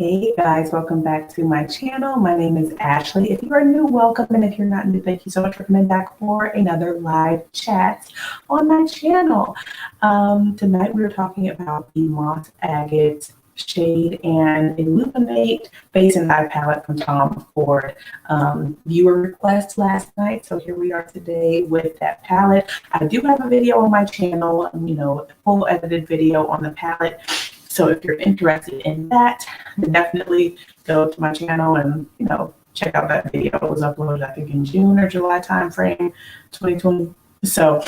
Hey guys, welcome back to my channel. My name is Ashley. If you are new, welcome. And if you're not new, thank you so much for coming back for another live chat on my channel. Tonight we are talking about the Moss Agate Shade and Illuminate Base and Eye Palette from Tom Ford. Viewer request last night, so here we are today with that palette. I do have a video on my channel, a full edited video on the palette. So if you're interested in that, definitely go to my channel and, check out that video. It was uploaded, I think, in June or July timeframe, 2020. So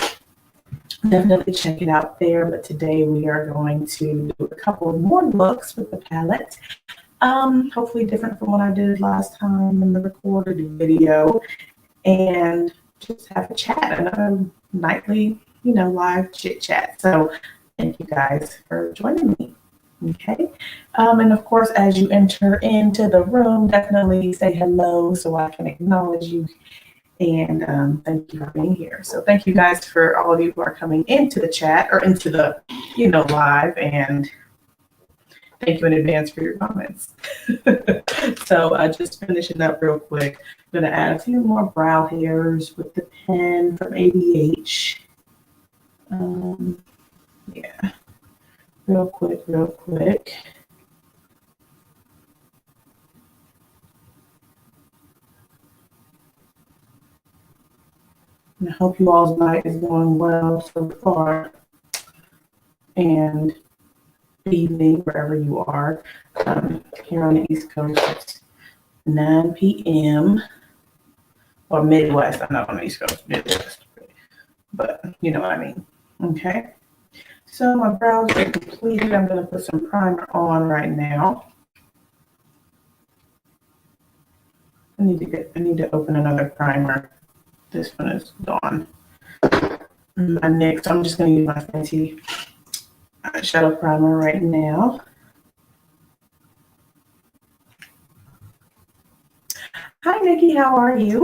definitely check it out there. But today we are going to do a couple more looks with the palette. Hopefully different from what I did last time in the recorded video. And just have a chat, another nightly, live chit chat. So thank you guys for joining me. Okay, and of course, as you enter into the room, definitely say hello so I can acknowledge you. And thank you for being here. So thank you guys for all of you who are coming into the chat or into the, live. And thank you in advance for your comments. So just finishing up real quick, I'm going to add a few more brow hairs with the pen from ADH. Yeah. Real quick. And I hope you all's night is going well so far. And evening, wherever you are. Here on the East Coast, it's 9 p.m. or Midwest. I'm not on the East Coast, Midwest. But you know what I mean. Okay. So my brows are completed. I'm going to put some primer on right now. I need to open another primer. This one is gone. My next, I'm just going to use my fancy eyeshadow primer right now. Hi Nikki, how are you?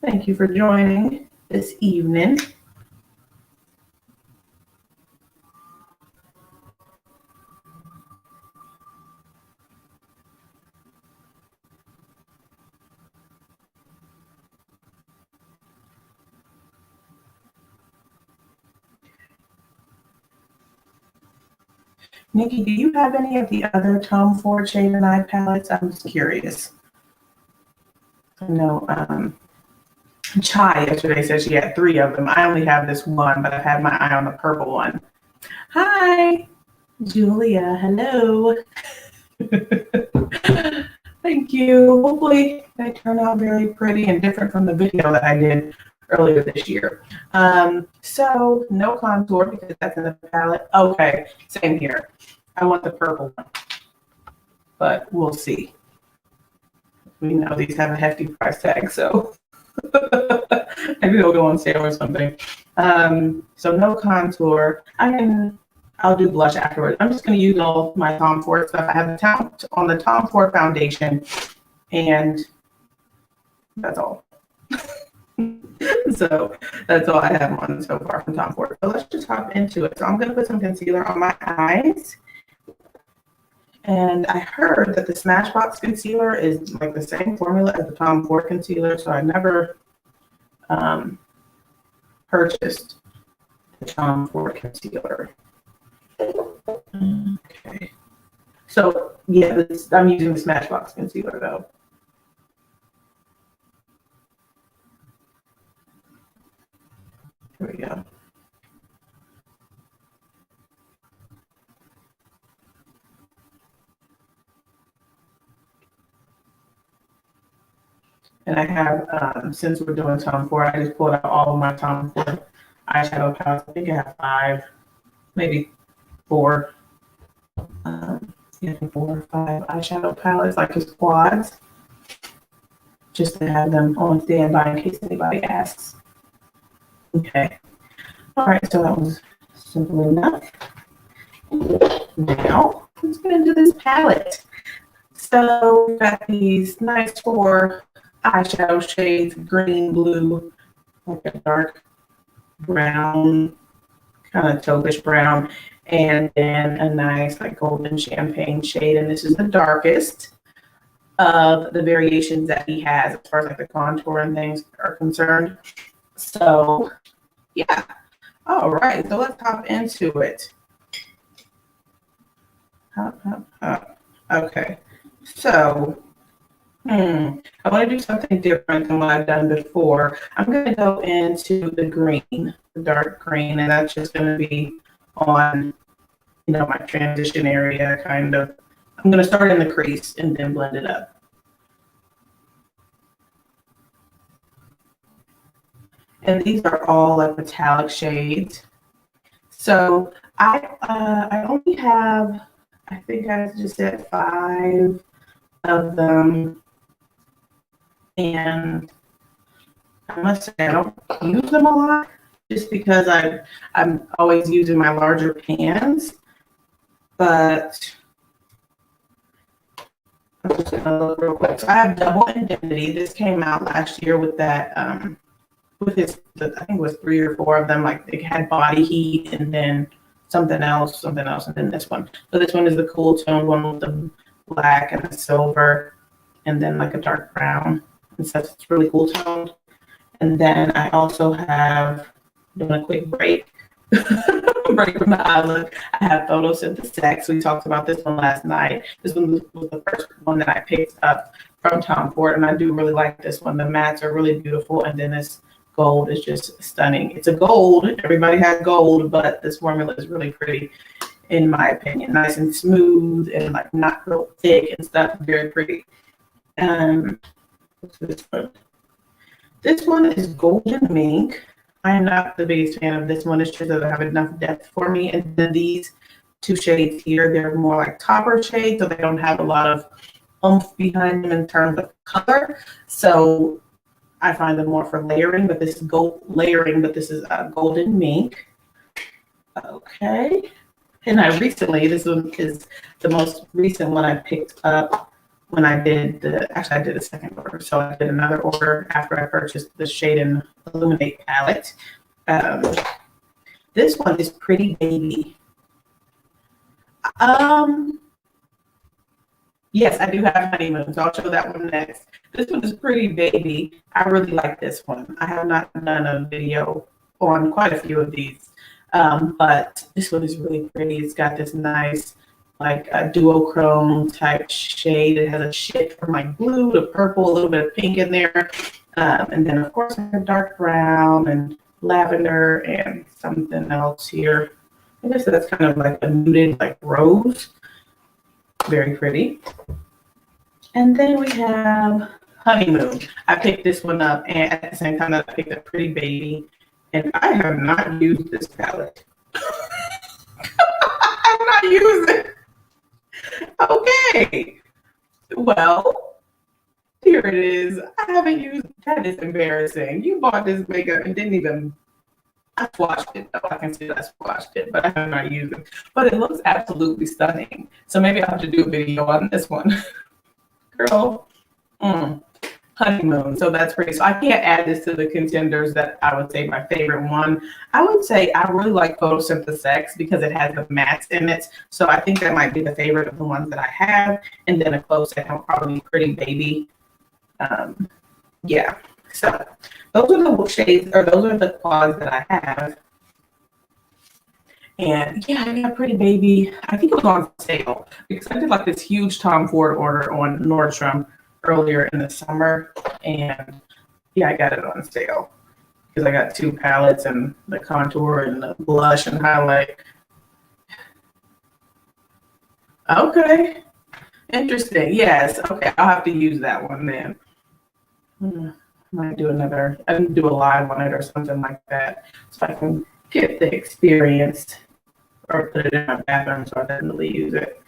Thank you for joining this evening. Nikki, do you have any of the other Tom Ford Shade and Eye palettes? I'm just curious. I know Chai yesterday said she had 3 of them. I only have this one, but I've had my eye on the purple one. Hi, Julia. Hello. Thank you. Hopefully they turn out very pretty and different from the video that I did earlier this year. So no contour because that's in the palette. Okay, same here. I want the purple one, but we'll see. We know these have a hefty price tag, so maybe they'll go on sale or something. So no contour. I'll do blush afterwards. I'm just going to use all my Tom Ford stuff. I have the Tom Ford foundation, and that's all. So that's all I have on so far from Tom Ford. So let's just hop into it. So I'm going to put some concealer on my eyes. And I heard that the Smashbox concealer is like the same formula as the Tom Ford concealer, so I never purchased the Tom Ford concealer. Okay. So yeah, I'm using the Smashbox concealer though. Here we go. And I have, since we're doing Tom Ford, I just pulled out all of my Tom Ford eyeshadow palettes. I think I have 5, maybe 4. Yeah, 4 or 5 eyeshadow palettes, like just quads, just to have them on standby in case anybody asks. Okay. All right, so that was simple enough. Now, let's get into this palette. So we've got these nice 4 eyeshadow shades, green, blue, like a dark brown kind of taupish brown, and then a nice like golden champagne shade. And this is the darkest of the variations that he has as far as like the contour and things are concerned. So yeah. All right. So let's hop into it. Okay. So I want to do something different than what I've done before. I'm going to go into the green, the dark green, and that's just going to be on, my transition area kind of. I'm going to start in the crease and then blend it up. And these are all like metallic shades. So I only have, I think I just said 5 of them. And I must say I don't use them a lot just because I'm always using my larger pans. But I'm just gonna look real quick. So I have Double Indemnity. This came out last year with that with I think it was 3 or 4 of them. Like they had Body Heat and then something else, and then this one. So this one is the cool tone one with the black and the silver, and then like a dark brown. And so it's really cool toned. And then I also have, doing a quick break, break from the eye look. I have Photosynthesis. We talked about this one last night. This one was the first one that I picked up from Tom Ford, and I do really like this one. The mattes are really beautiful, and then this gold is just stunning. It's a gold. Everybody has gold, but this formula is really pretty, in my opinion. Nice and smooth, and like not real thick and stuff. Very pretty. What's this one? This one is Golden Mink. I am not the biggest fan of this one. It's just doesn't have enough depth for me. And then these 2 shades here, they're more like topper shades, so they don't have a lot of oomph behind them in terms of color. So I find them more for layering, but this is Golden Mink. Okay. And this one is the most recent one I picked up when I did I did a second order. So I did another order after I purchased the Shade and Illuminate palette. This one is Pretty Baby. Yes, I do have Honeymoon, so I'll show that one next. This one is Pretty Baby. I really like this one. I have not done a video on quite a few of these, but this one is really pretty. It's got this nice like a duochrome type shade. It has a shade from like blue to purple, a little bit of pink in there. And then of course I have dark brown and lavender and something else here. I guess that's kind of like a muted like rose. Very pretty. And then we have Honeymoon. I picked this one up, and at the same time that I picked up Pretty Baby, and I have not used this palette. I have not used it. Okay, well, here it is. I haven't used it. That is embarrassing. You bought this makeup and didn't even, I swatched it. I can see that I swatched it, but I have not used it. But it looks absolutely stunning. So maybe I'll have to do a video on this one. Girl, Honeymoon. So that's pretty. So I can't add this to the contenders that I would say my favorite one. I would say I really like Photosynthesis because it has the mattes in it. So I think that might be the favorite of the ones that I have. And then a close second, probably Pretty Baby. Yeah. So those are the shades, or those are the quads that I have. And yeah, I got Pretty Baby. I think it was on sale because I did like this huge Tom Ford order on Nordstrom earlier in the summer, and yeah, I got it on sale because I got 2 palettes and the contour and the blush and highlight. Okay, interesting. Yes, okay, I'll have to use that one then. Might do I can do a live on it or something like that, so I can get the experience or put it in my bathroom, so I definitely use it.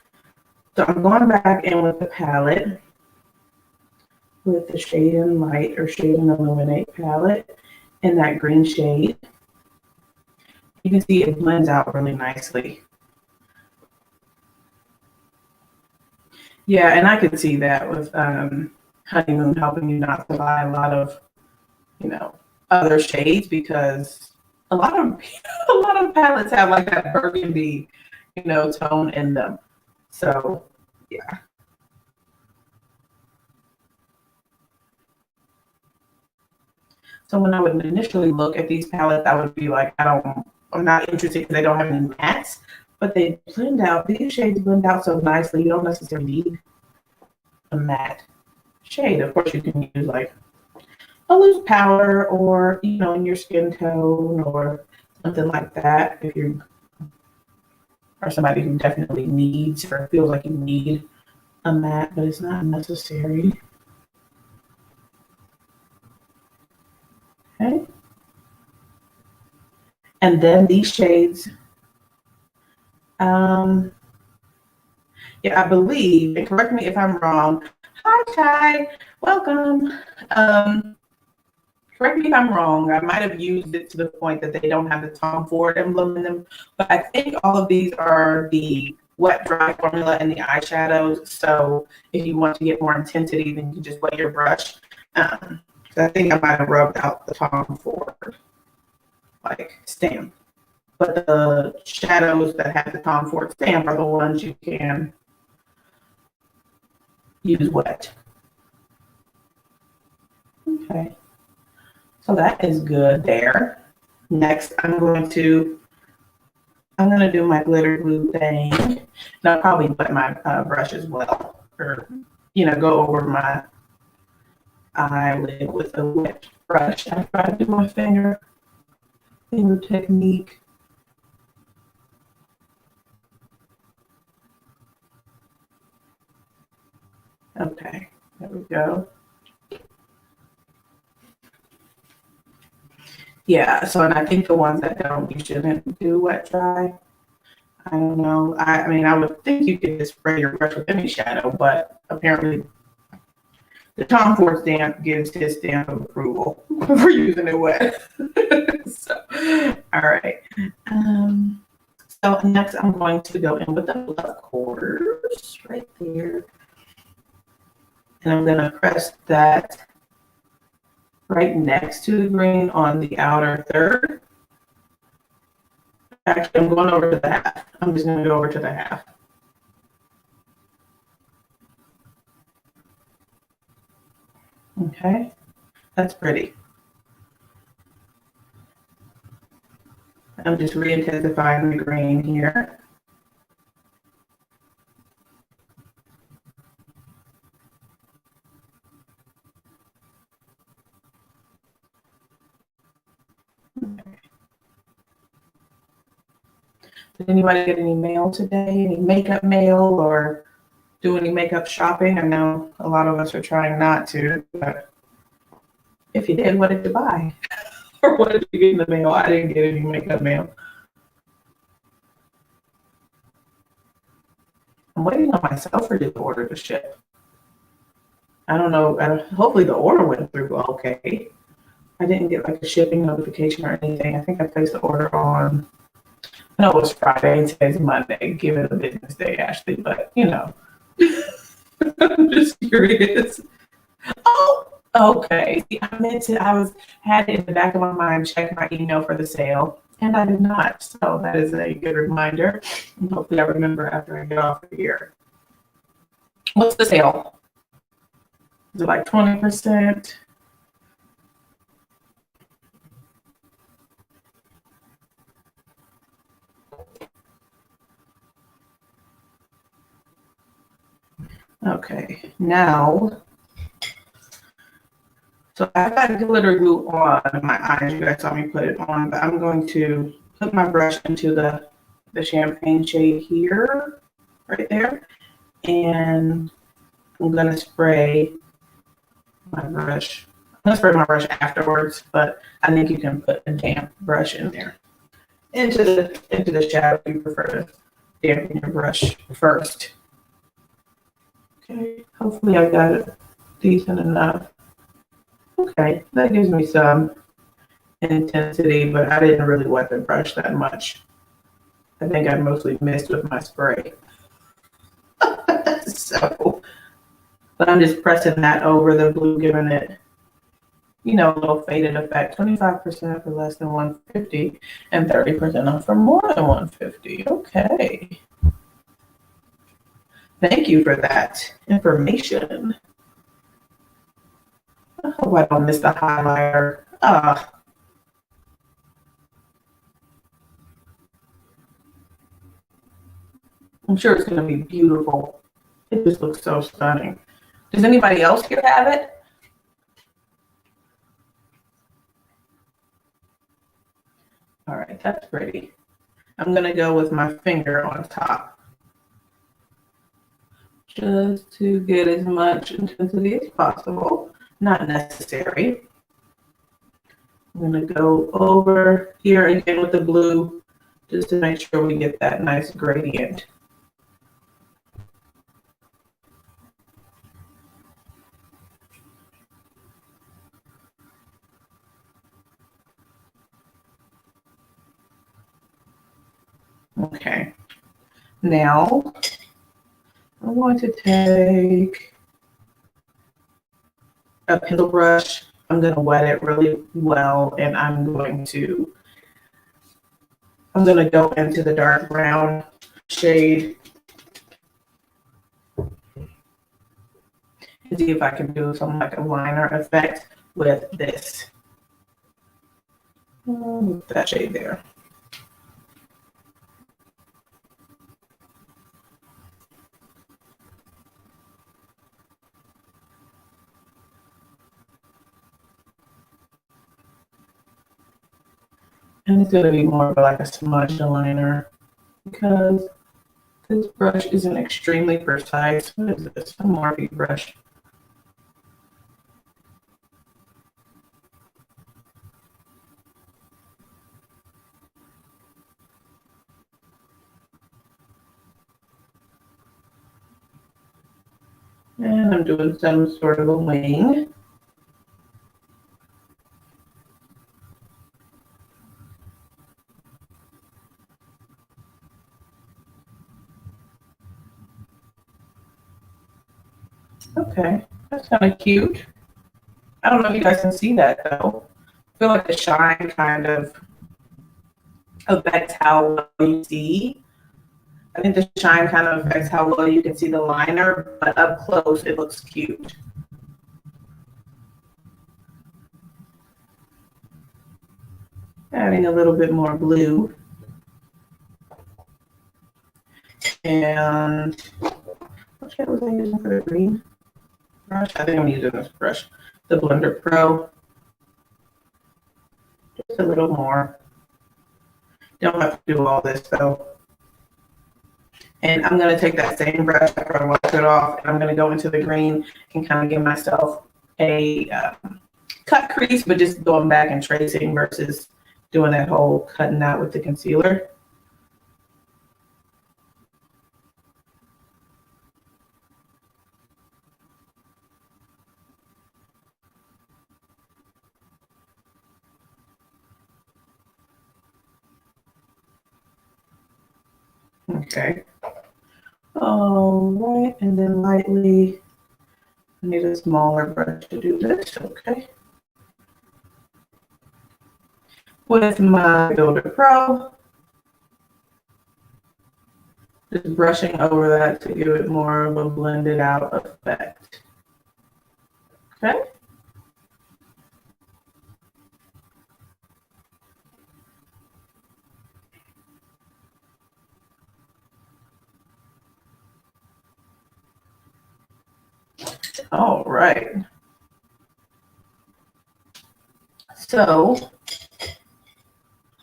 So I'm going back in with the palette, with the Shade and Light or Shade and Illuminate palette in that green shade. You can see it blends out really nicely. Yeah, and I could see that with Honeymoon helping you not to buy a lot of, other shades because a lot of a lot of palettes have like that burgundy, tone in them. So yeah. So when I would initially look at these palettes, I would be like, I'm not interested because they don't have any mattes, but they blend out. These shades blend out so nicely. You don't necessarily need a matte shade. Of course, you can use like a loose powder or, in your skin tone or something like that if you are somebody who definitely needs or feels like you need a matte, but it's not necessary. Okay. And then these shades, yeah, I believe, and correct me if I'm wrong. Hi, Ty, welcome. Correct me if I'm wrong. I might have used it to the point that they don't have the Tom Ford emblem in them, but I think all of these are the wet dry formula in the eyeshadows. So if you want to get more intensity, then you just wet your brush. So I think I might have rubbed out the Tom Ford like stamp, but the shadows that have the Tom Ford stamp are the ones you can use wet. Okay, so that is good there. Next, I'm going to do my glitter glue thing. And I'll probably wet my brush as well, or go over my eyelid with a wet brush. I try to do my finger technique. Okay, there we go. Yeah, so and I think the ones that don't, you shouldn't do wet dry. I don't know. I mean, I would think you could just spray your brush with any shadow, but apparently the Tom Ford stamp gives his stamp of approval for using it wet. So, all right. So next I'm going to go in with the blush course right there. And I'm going to press that right next to the green on the outer third. Actually, I'm going over to the half. I'm just going to go over to the half. Okay, that's pretty. I'm just re-intensifying the green here. Did anybody get any mail today? Any makeup mail or do any makeup shopping? I know a lot of us are trying not to, but if you did, what did you buy? Or what did you get in the mail? I didn't get any makeup mail. I'm waiting on myself for the order to ship. I don't know. Hopefully the order went through okay. I didn't get like a shipping notification or anything. I think I placed the order on, I know it was Friday and today's Monday. Give it a business day, Ashley, but I'm just curious. Oh, okay. Had it in the back of my mind, check my email for the sale, and I did not. So that is a good reminder. And hopefully I remember after I get off of here. What's the sale? Is it like 20%? Okay, now, so I've got glitter glue on my eyes. You guys saw me put it on, but I'm going to put my brush into the champagne shade here, right there, and I'm gonna spray my brush. I'm gonna spray my brush afterwards, but I think you can put a damp brush in there into the shadow if you prefer to dampen your brush first. Okay, hopefully I got it decent enough. Okay, that gives me some intensity, but I didn't really wet the brush that much. I think I mostly missed with my spray. So, but I'm just pressing that over the blue, giving it, a little faded effect. 25% for less than 150 and 30% off for more than 150. Okay. Thank you for that information. I hope I don't miss the highlighter. I'm sure it's going to be beautiful. It just looks so stunning. Does anybody else here have it? All right, that's pretty. I'm going to go with my finger on top just to get as much intensity as possible. Not necessary. I'm going to go over here again with the blue just to make sure we get that nice gradient. Okay, now I'm going to take a pencil brush. I'm going to wet it really well, and I'm going to go into the dark brown shade and see if I can do some like a liner effect with this. That shade there. And it's going to be more of like a smudge liner because this brush isn't extremely precise. What is this? A Morphe brush. And I'm doing some sort of a wing. Okay, that's kind of cute. I don't know if you guys can see that though. I feel like the shine kind of affects how well you see. I think the shine kind of affects how well you can see the liner, but up close it looks cute. Adding a little bit more blue. And what shade was I using for the green brush? I think I'm using this brush, the Blender Pro. Just a little more. Don't have to do all this though. And I'm going to take that same brush after I wash it off, and I'm going to go into the green and kind of give myself a cut crease, but just going back and tracing versus doing that whole cutting out with the concealer. Okay. All right, and then lightly, I need a smaller brush to do this, okay. With my Builder Pro, just brushing over that to give it more of a blended out effect. Okay. All right. So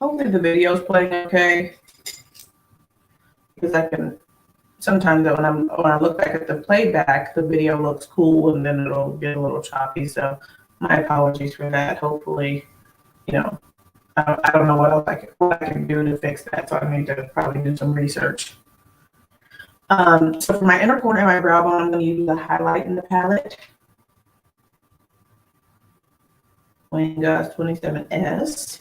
hopefully the video is playing okay, because I can sometimes when I look back at the playback, the video looks cool and then it'll get a little choppy. So my apologies for that. Hopefully, I don't know what I can do to fix that. So I need to probably do some research. So for my inner corner of my brow bone, I'm going to use the highlight in the palette. Wingas 27S.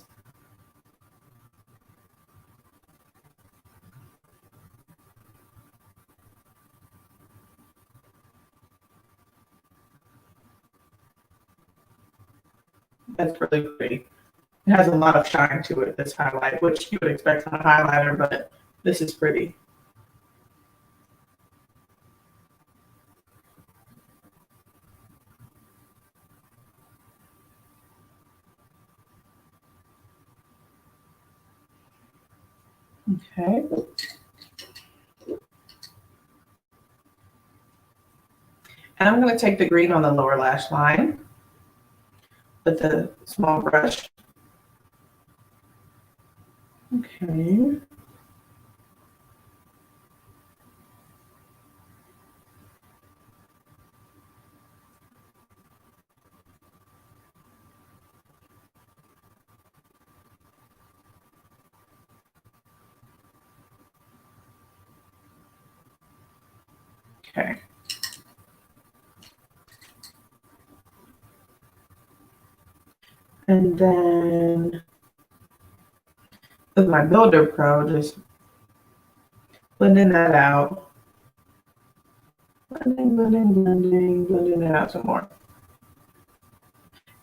That's really pretty. It has a lot of shine to it, this highlight, which you would expect from a highlighter, but this is pretty. Okay. And I'm going to take the green on the lower lash line with the small brush. Okay. Okay. And then with my Builder Pro, just blending that out. Blending it out some more.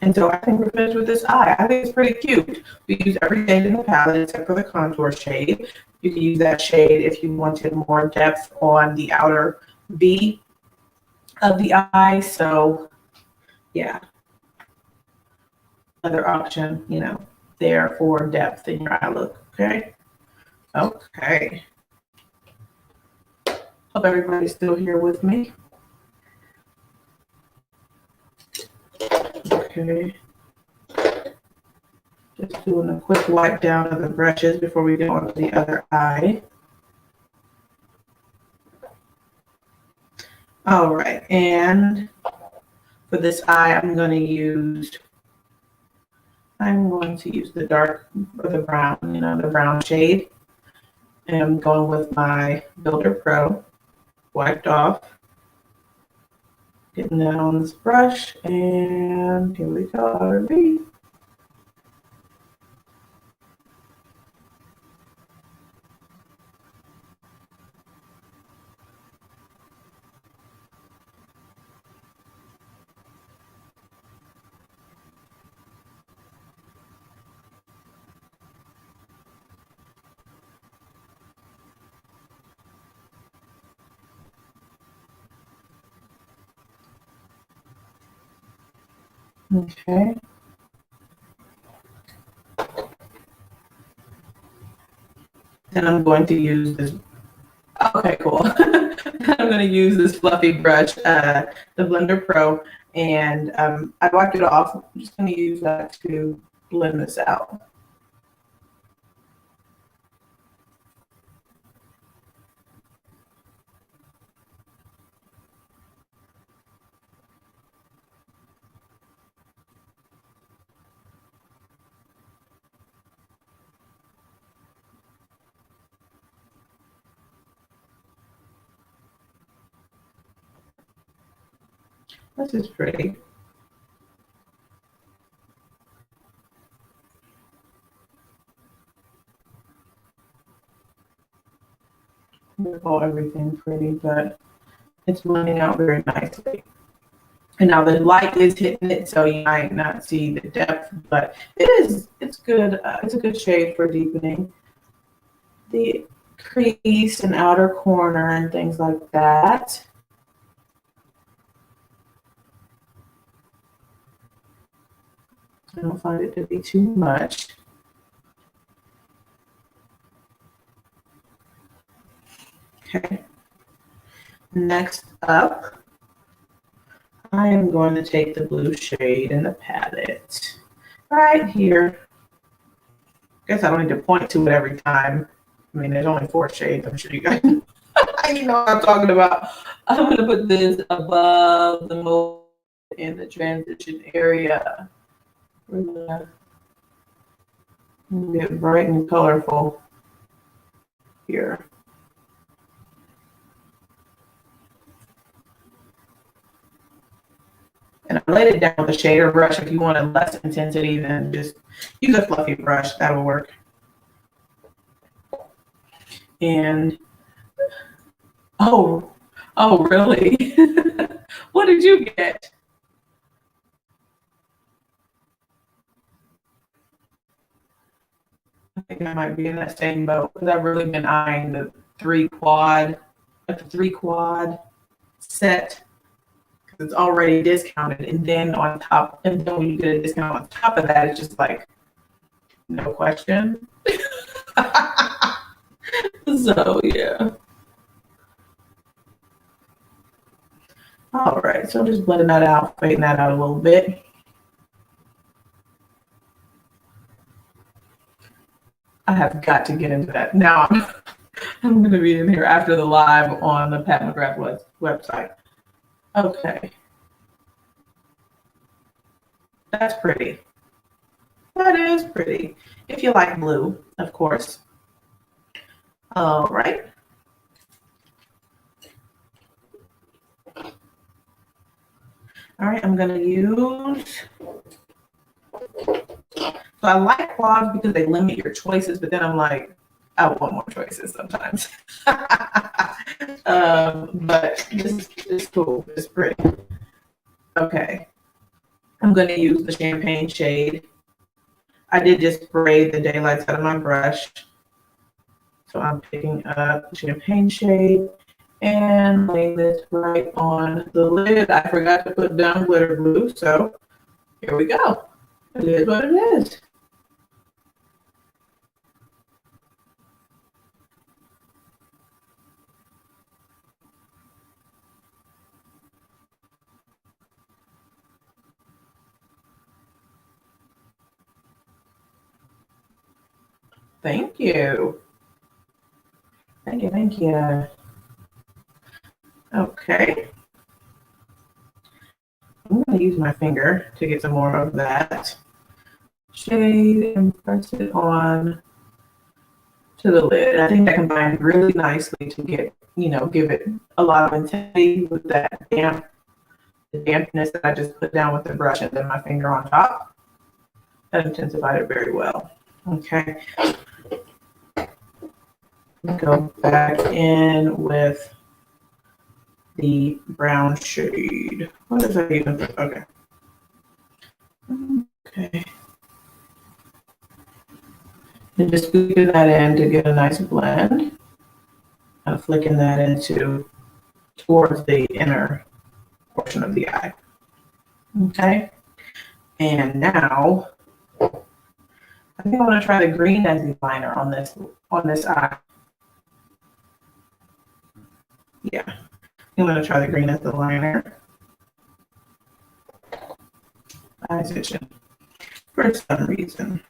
And so I think we're finished with this eye. I think it's pretty cute. We use every shade in the palette except for the contour shade. You can use that shade if you wanted more depth on the outer V of the eye. So yeah, another option, you know, there for depth in your eye look. Okay. Okay. Hope everybody's still here with me. Okay. Just doing a quick wipe down of the brushes before we go on to the other eye. All right, and for this eye, I'm going to use the dark or the brown, you know, the brown shade. And I'm going with my Builder Pro, wiped off. Getting that on this brush, and here we go, outer V. Okay. Then I'm going to use this. Okay, cool. I'm going to use this fluffy brush, the Blender Pro, and I wiped it off. I'm just going to use that to blend this out. This is pretty. We call everything pretty, but it's blending out very nicely. And now the light is hitting it, so you might not see the depth, but it's good. It's a good shade for deepening the crease and outer corner and things like that. I don't find it to be too much. Okay. Next up, I am going to take the blue shade in the palette right here. I guess I don't need to point to it every time. I mean, there's only 4 shades. I'm sure you guys you know what I'm talking about. I'm going to put this above the mold in the transition area. We're going to get bright and colorful here. And I laid it down with a shader brush. If you wanted less intensity, then just use a fluffy brush. That'll work. And oh, really? What did you get? think I might be in that same boat because I've really been eyeing the three quad set because it's already discounted. And then when you get a discount on top of that, it's just like, no question. So, yeah. All right, so just blending that out, fading that out a little bit. I have got to get into that. Now I'm going to be in here after the live on the Pat McGrath website. Okay. That's pretty. That is pretty. If you like blue, of course. All right. All right, I'm going to use, so I like quads because they limit your choices, but then I'm like, I want more choices sometimes. But this is cool. It's pretty. Okay. I'm going to use the champagne shade. I did just spray the daylights out of my brush. So I'm picking up the champagne shade and laying this right on the lid. I forgot to put down glitter glue, so here we go. It is what it is. Thank you. Thank you, thank you. Okay. I'm going to use my finger to get some more of that shade and press it on to the lid. I think that combined really nicely to get, give it a lot of intensity with that the dampness that I just put down with the brush and then my finger on top. That intensified it very well. Okay. Go back in with the brown shade. What is that even? Okay. Okay. And just scooping that in to get a nice blend. And flicking that towards the inner portion of the eye. Okay. And now I think I want to try the green as the liner on this eye. Yeah. I'm going to try the green as the liner. Eyes itching for some reason.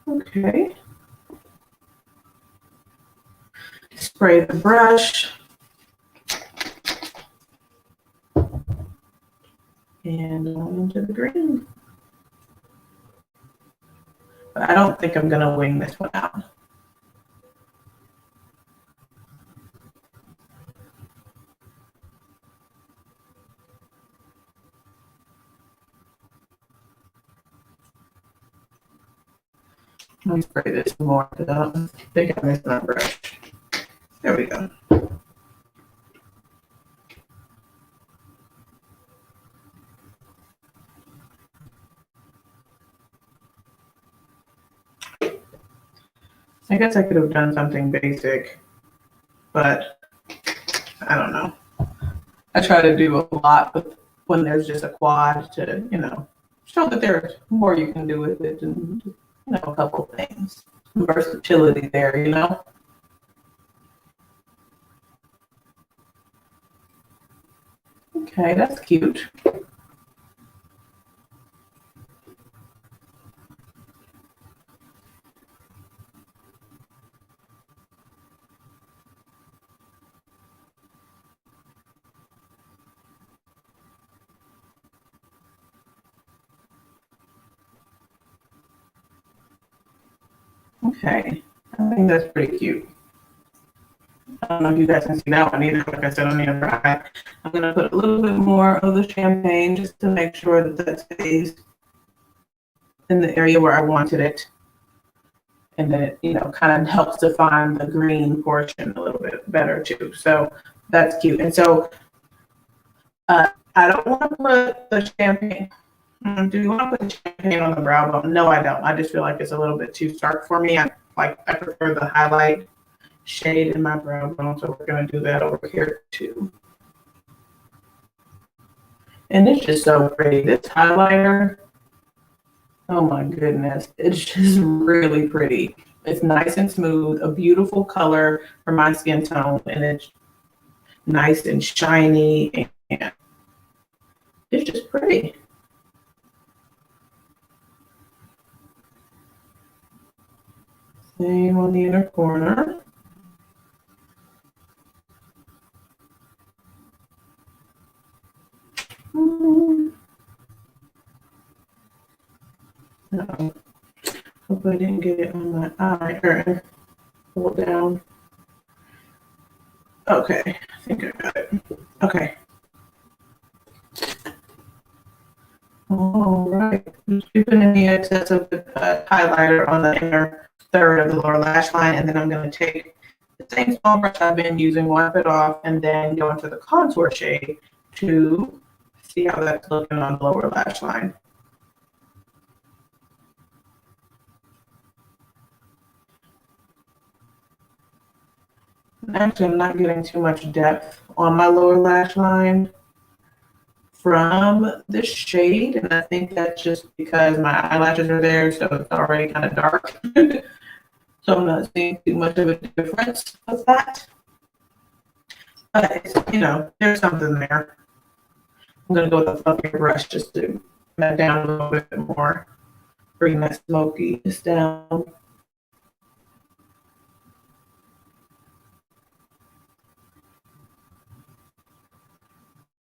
Okay. Spray the brush. And on into the green. But I don't think I'm going to wing this one out. Let me spray this more because I don't think I missed my brush. There we go. I guess I could have done something basic, but I don't know. I try to do a lot when there's just a quad to, show that there's more you can do with it and, a couple things. Versatility there, Okay, that's cute. Okay, I think that's pretty cute. I don't know if you guys can see that one either. Like I said, on the other eye, I'm going to put a little bit more of the champagne just to make sure that stays in the area where I wanted it. And then it, kind of helps define the green portion a little bit better too. So that's cute. And so I don't want to put the champagne. Do you want to put the champagne on the brow bone? No, I don't. I just feel like it's a little bit too stark for me. I prefer the highlight shade in my brow bone, so we're gonna do that over here too. And it's just so pretty. This highlighter, oh my goodness, it's just really pretty. It's nice and smooth, a beautiful color for my skin tone, and it's nice and shiny, and it's just pretty. Same on the inner corner. Uh-oh. Hope I didn't get it on my eye or pull it down. Okay, I think I got it. Okay. All right. Just keeping any excess of the highlighter on the inner third of the lower lash line, and then I'm going to take the same small brush I've been using, wipe it off, and then go into the contour shade to see how that's looking on the lower lash line. Actually, I'm not getting too much depth on my lower lash line from this shade, and I think that's just because my eyelashes are there, so it's already kind of dark. So I'm not seeing too much of a difference with that. But, you know, there's something there. I'm going to go with a fluffier brush just to that down a little bit more. Bring that smokiness down.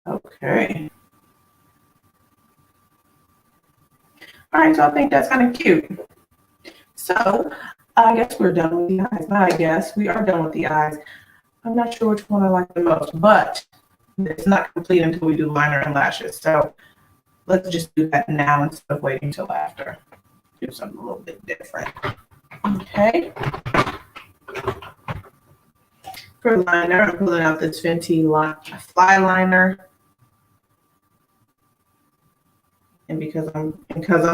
Okay. All right, so I think that's kind of cute. So I guess we're done with the eyes. Not I guess, we are done with the eyes. I'm not sure which one I like the most, but it's not complete until we do liner and lashes. So let's just do that now instead of waiting till after. Do something a little bit different. Okay. For liner, I'm pulling out this Fenty Fly Liner. And because I'm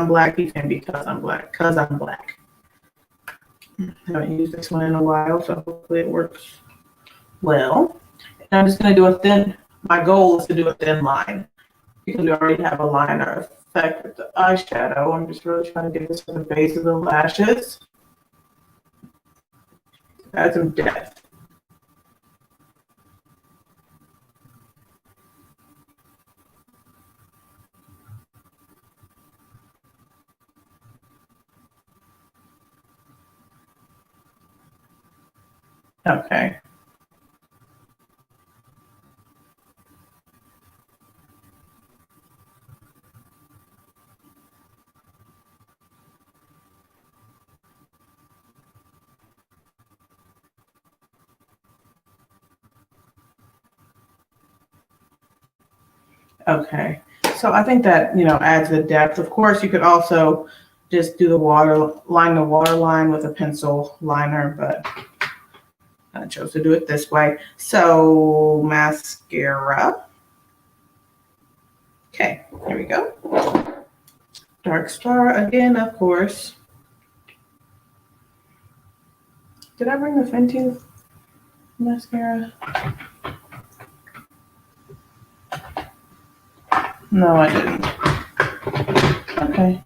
black, and because I'm black. I haven't used this one in a while, so hopefully it works well. And I'm just going to do a thin, my goal is to do a thin line because we already have a liner effect with the eyeshadow. I'm just really trying to get this to the base of the lashes. Add some depth. Okay. Okay. So I think that, you know, adds the depth. Of course, you could also just do the water line with a pencil liner, but I chose to do it this way. So mascara. Okay, here we go. Dark Star again, of course. Did I bring the Fenty mascara? No, I didn't. Okay.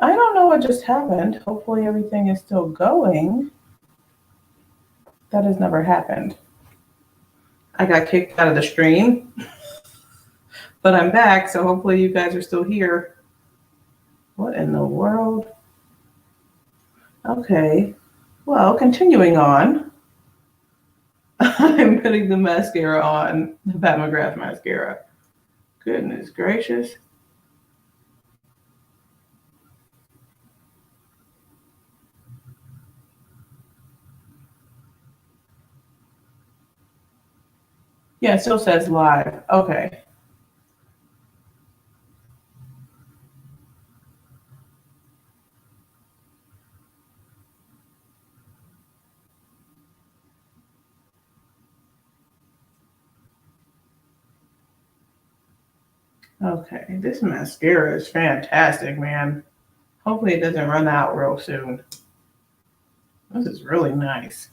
I don't know what just happened. Hopefully everything is still going. That has never happened. I got kicked out of the stream. But I'm back, so hopefully you guys are still here. What in the world? Okay. Well, continuing on, I'm putting the mascara on, the Pat McGrath mascara. Goodness gracious. Yeah, it still says live. Okay. Okay. This mascara is fantastic, man. Hopefully it doesn't run out real soon. This is really nice.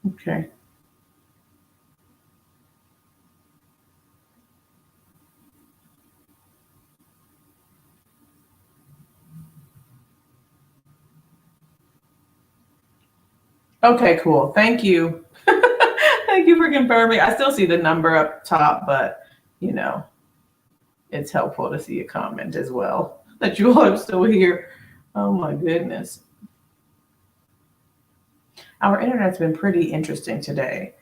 Okay. Okay, cool. Thank you. Thank you for confirming. I still see the number up top, but you know, it's helpful to see a comment as well that you all are still here. Oh my goodness. Our internet's been pretty interesting today.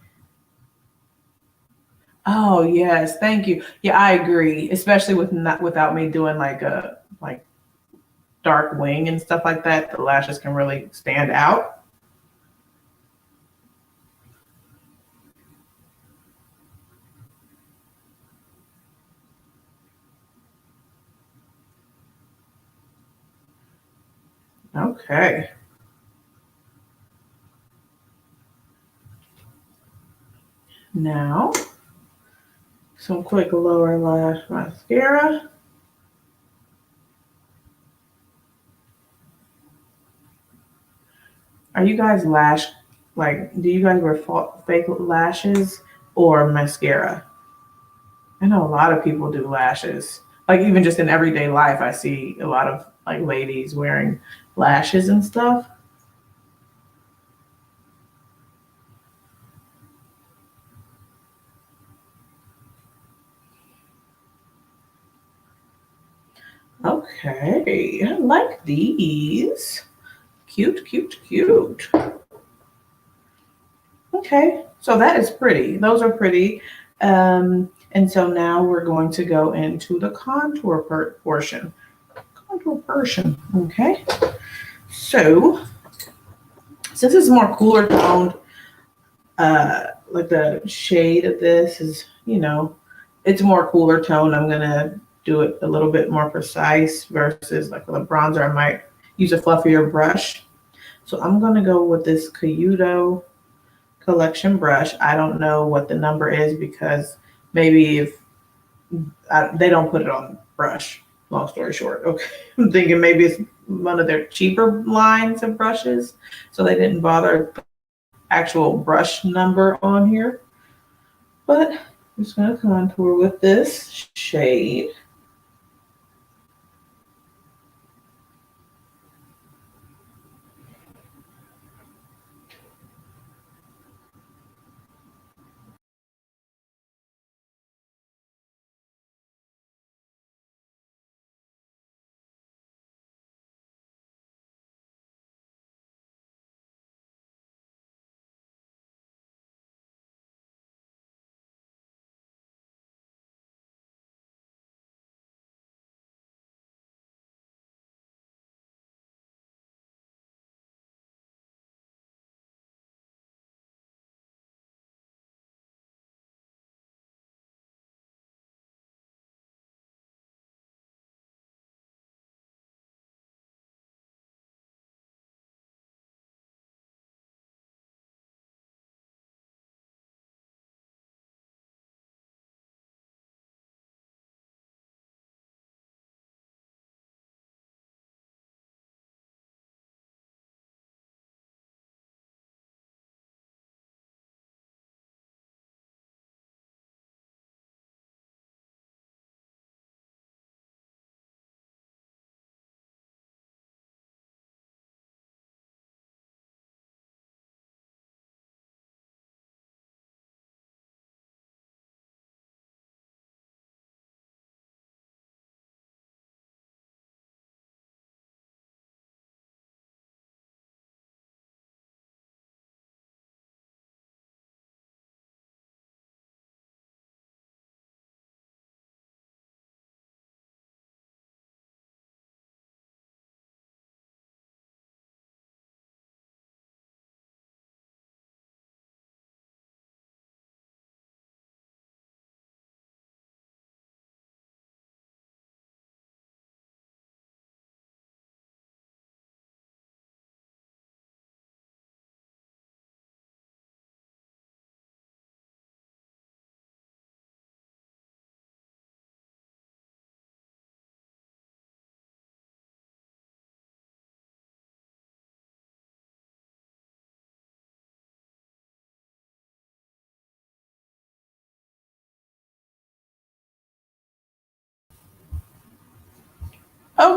Oh yes, thank you. Yeah, I agree, especially with not without me doing like a like dark wing and stuff like that. The lashes can really stand out. Okay. Now, some quick lower lash mascara. Are you guys do you guys wear fake lashes or mascara? I know a lot of people do lashes. Like even just in everyday life, I see a lot of like ladies wearing lashes and stuff. Okay, I like these. Cute, cute, cute. Okay, so that is pretty. Those are pretty. And so now we're going to go into the contour portion. Contour portion. Okay. So since it's more cooler toned, like the shade of this is, it's more cooler tone. I'm gonna do it a little bit more precise versus like with a bronzer. I might use a fluffier brush. So I'm gonna go with this Cayudo collection brush. I don't know what the number is because maybe if they don't put it on brush. Long story short, okay. I'm thinking maybe it's one of their cheaper lines of brushes, so they didn't bother actual brush number on here. But I'm just gonna contour with this shade.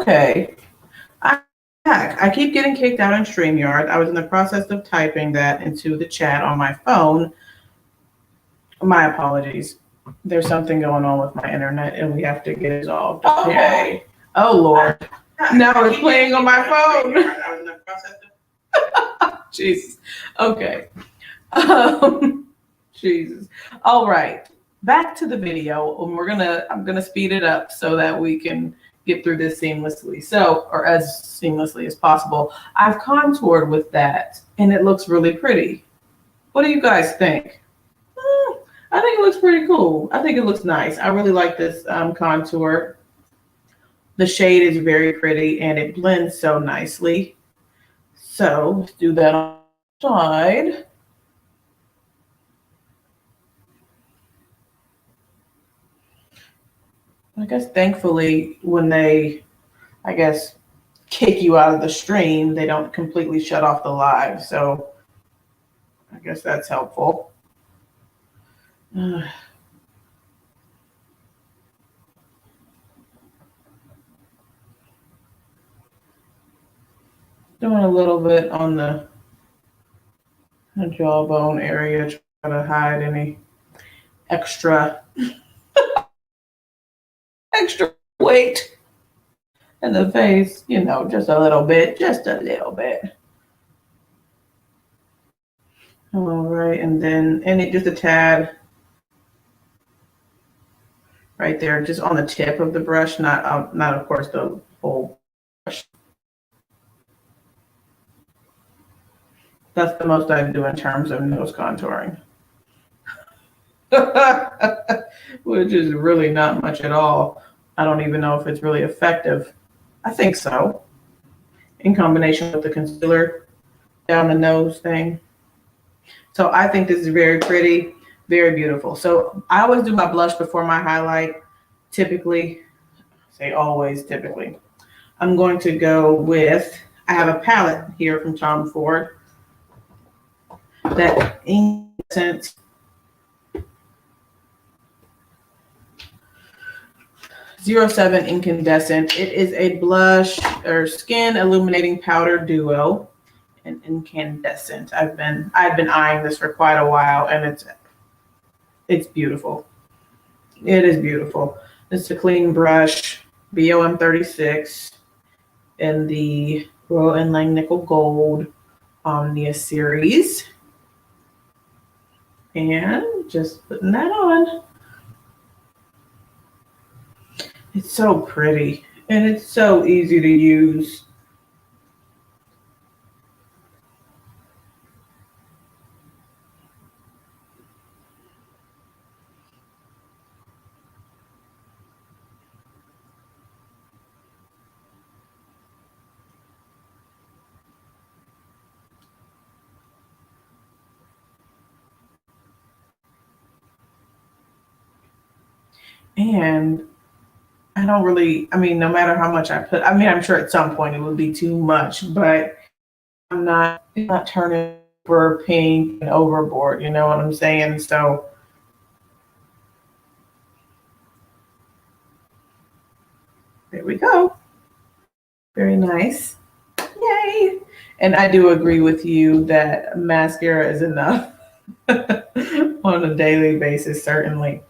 Okay. I keep getting kicked out in StreamYard. I was in the process of typing that into the chat on my phone. My apologies. There's something going on with my internet and we have to get it resolved. Okay. Oh, Lord. Now it's playing on my phone. I was in the process of... Jesus. Okay. Jesus. All right. Back to the video. I'm gonna speed it up so that we can get through this seamlessly. So, or as seamlessly as possible. I've contoured with that and it looks really pretty. What do you guys think? I think it looks pretty cool. I think it looks nice. I really like this contour. The shade is very pretty and it blends so nicely. So let's do that on the side. I guess thankfully when they, kick you out of the stream, they don't completely shut off the live. So I guess that's helpful. Doing a little bit on the jawbone area, try to hide any extra weight in the face, just a little bit, All right, and then just a tad right there, just on the tip of the brush, not of course the whole brush. That's the most I do in terms of nose contouring, which is really not much at all. I don't even know if it's really effective. I think so, in combination with the concealer down the nose thing. So I think this is very pretty, very beautiful. So I always do my blush before my highlight. Typically, typically. I'm going to go with, I have a palette here from Tom Ford that Incandescent 07 Incandescent. It is a blush or skin illuminating powder duo. And Incandescent. I've been eyeing this for quite a while, and it's beautiful. It is beautiful. It's a clean brush, BOM 36, in the Royal Inlang Nickel Gold Omnia series, and just putting that on. It's so pretty, and it's so easy to use. And I don't really, no matter how much I put, I'm sure at some point it would be too much, but I'm not turning over pink and overboard, you know what I'm saying? So there we go. Very nice. Yay. And I do agree with you that mascara is enough on a daily basis, certainly.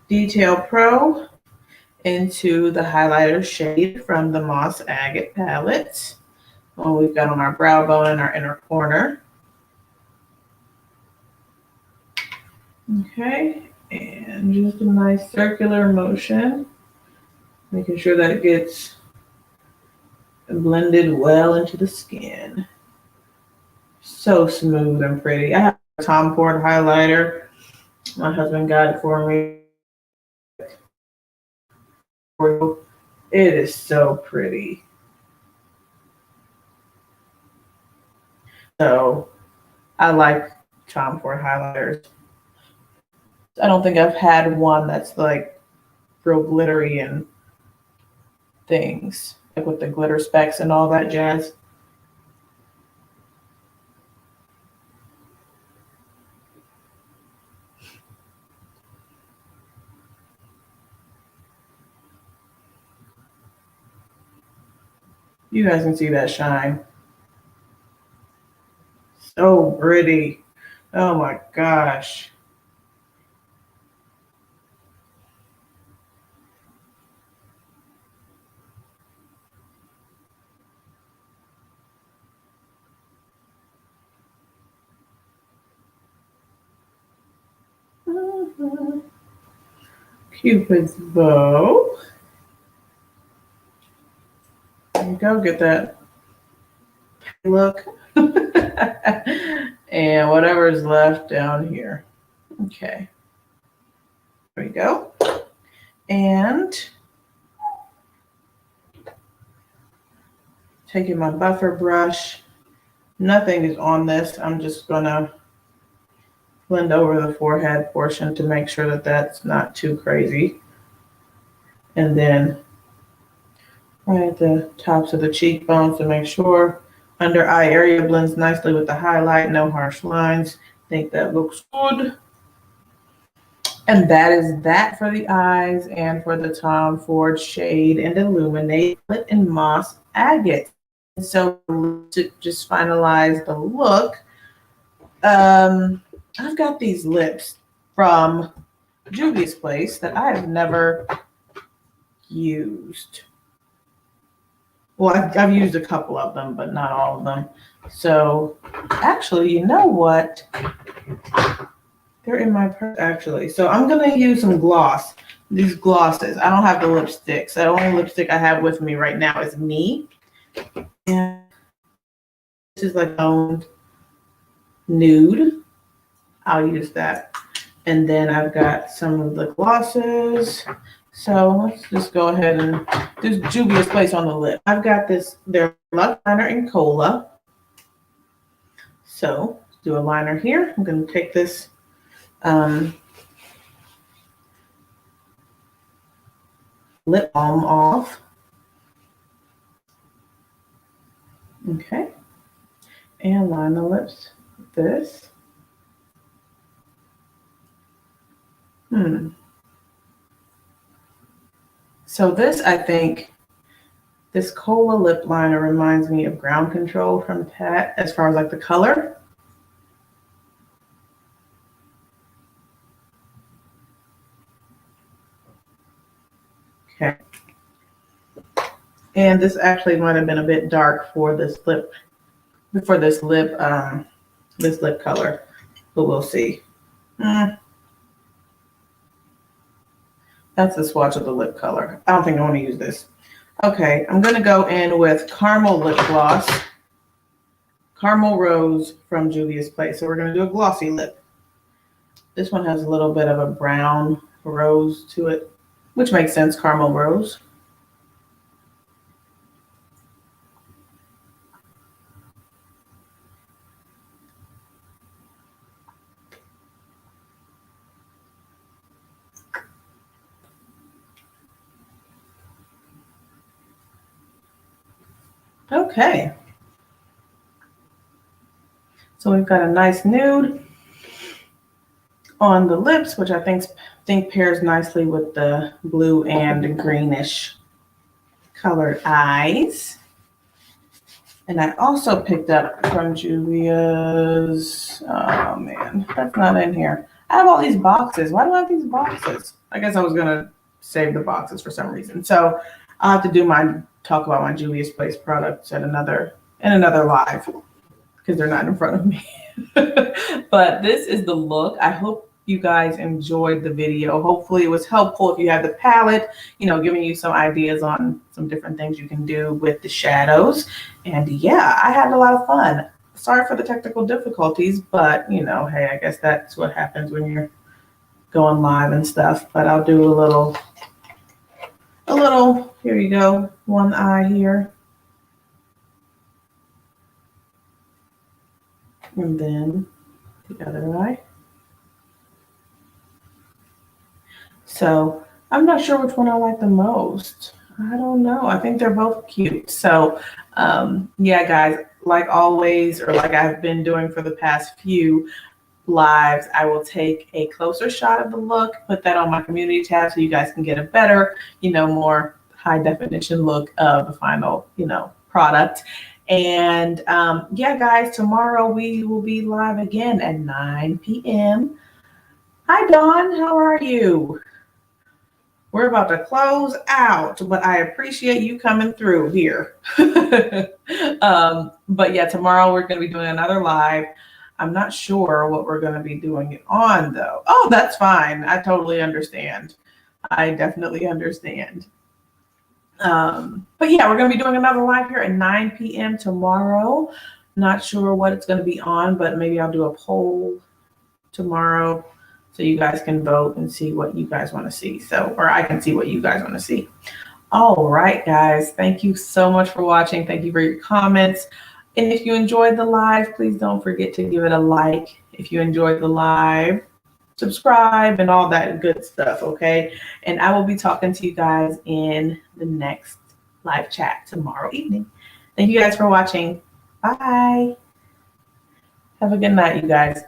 Detail Pro into the highlighter shade from the Moss Agate palette. Well, we've got on our brow bone and our inner corner. Okay, and just a nice circular motion, making sure that it gets blended well into the skin. So smooth and pretty. I have a Tom Ford highlighter. My husband got it for me. It is so pretty. So I like Tom Ford highlighters. I don't think I've had one that's like real glittery and things, like with the glitter specks and all that jazz. You guys can see that shine. So pretty. Oh my gosh. Cupid's bow. There you go, get that look. And whatever is left down here. Okay. There we go. And taking my buffer brush. Nothing is on this. I'm just gonna blend over the forehead portion to make sure that that's not too crazy. And then right at the tops of the cheekbones to make sure under eye area blends nicely with the highlight, no harsh lines. I think that looks good. And that is that for the eyes and for the Tom Ford Shade and Illuminate in Moss Agate. So to just finalize the look, I've got these lips from Juvia's Place that I have never used. Well, I've used a couple of them, but not all of them. So actually, you know what? They're in my purse, actually. So I'm going to use some gloss. These glosses. I don't have the lipsticks. The only lipstick I have with me right now is Me. And this is like owned nude. I'll use that. And then I've got some of the glosses. So let's just go ahead and do Juvia's Place on the lip. I've got this, their lip liner in Cola. So let's do a liner here. I'm going to take this lip balm off. Okay. And line the lips with this. So this, I think, this Cola lip liner reminds me of Ground Control from Pat as far as like the color. Okay. And this actually might have been a bit dark for this lip, this lip color, but we'll see. That's the swatch of the lip color. I don't think I want to use this. Okay, I'm going to go in with Caramel Lip Gloss. Caramel Rose from Juvia's Place. So we're going to do a glossy lip. This one has a little bit of a brown rose to it, which makes sense, Caramel Rose. Okay. So we've got a nice nude on the lips, which I think pairs nicely with the blue and greenish colored eyes. And I also picked up from Juvia's, oh man, that's not in here. I have all these boxes. Why do I have these boxes? I guess I was gonna save the boxes for some reason. So I'll have to do talk about my Juvia's Place products in another live because they're not in front of me. But this is the look. I hope you guys enjoyed the video. Hopefully it was helpful if you had the palette, giving you some ideas on some different things you can do with the shadows. And yeah, I had a lot of fun. Sorry for the technical difficulties, but hey, I guess that's what happens when you're going live and stuff. But I'll do a little, here you go, one eye here. And then the other eye. So I'm not sure which one I like the most. I don't know. I think they're both cute. So yeah, guys, like always, or like I've been doing for the past few lives, I will take a closer shot of the look, put that on my community tab so you guys can get a better, more high definition look of the final, product. And yeah, guys, tomorrow we will be live again at 9 p.m. Hi, Dawn. How are you? We're about to close out, but I appreciate you coming through here. But yeah, tomorrow we're going to be doing another live. I'm not sure what we're going to be doing it on, though. Oh, that's fine. I totally understand. I definitely understand. But yeah, we're going to be doing another live here at 9 p.m. tomorrow. Not sure what it's going to be on, but maybe I'll do a poll tomorrow so you guys can vote and see what you guys want to see. Or I can see what you guys want to see. All right, guys. Thank you so much for watching. Thank you for your comments. And if you enjoyed the live, please don't forget to give it a like. If you enjoyed the live, subscribe and all that good stuff, okay? And I will be talking to you guys in the next live chat tomorrow evening. Thank you guys for watching. Bye. Have a good night, you guys.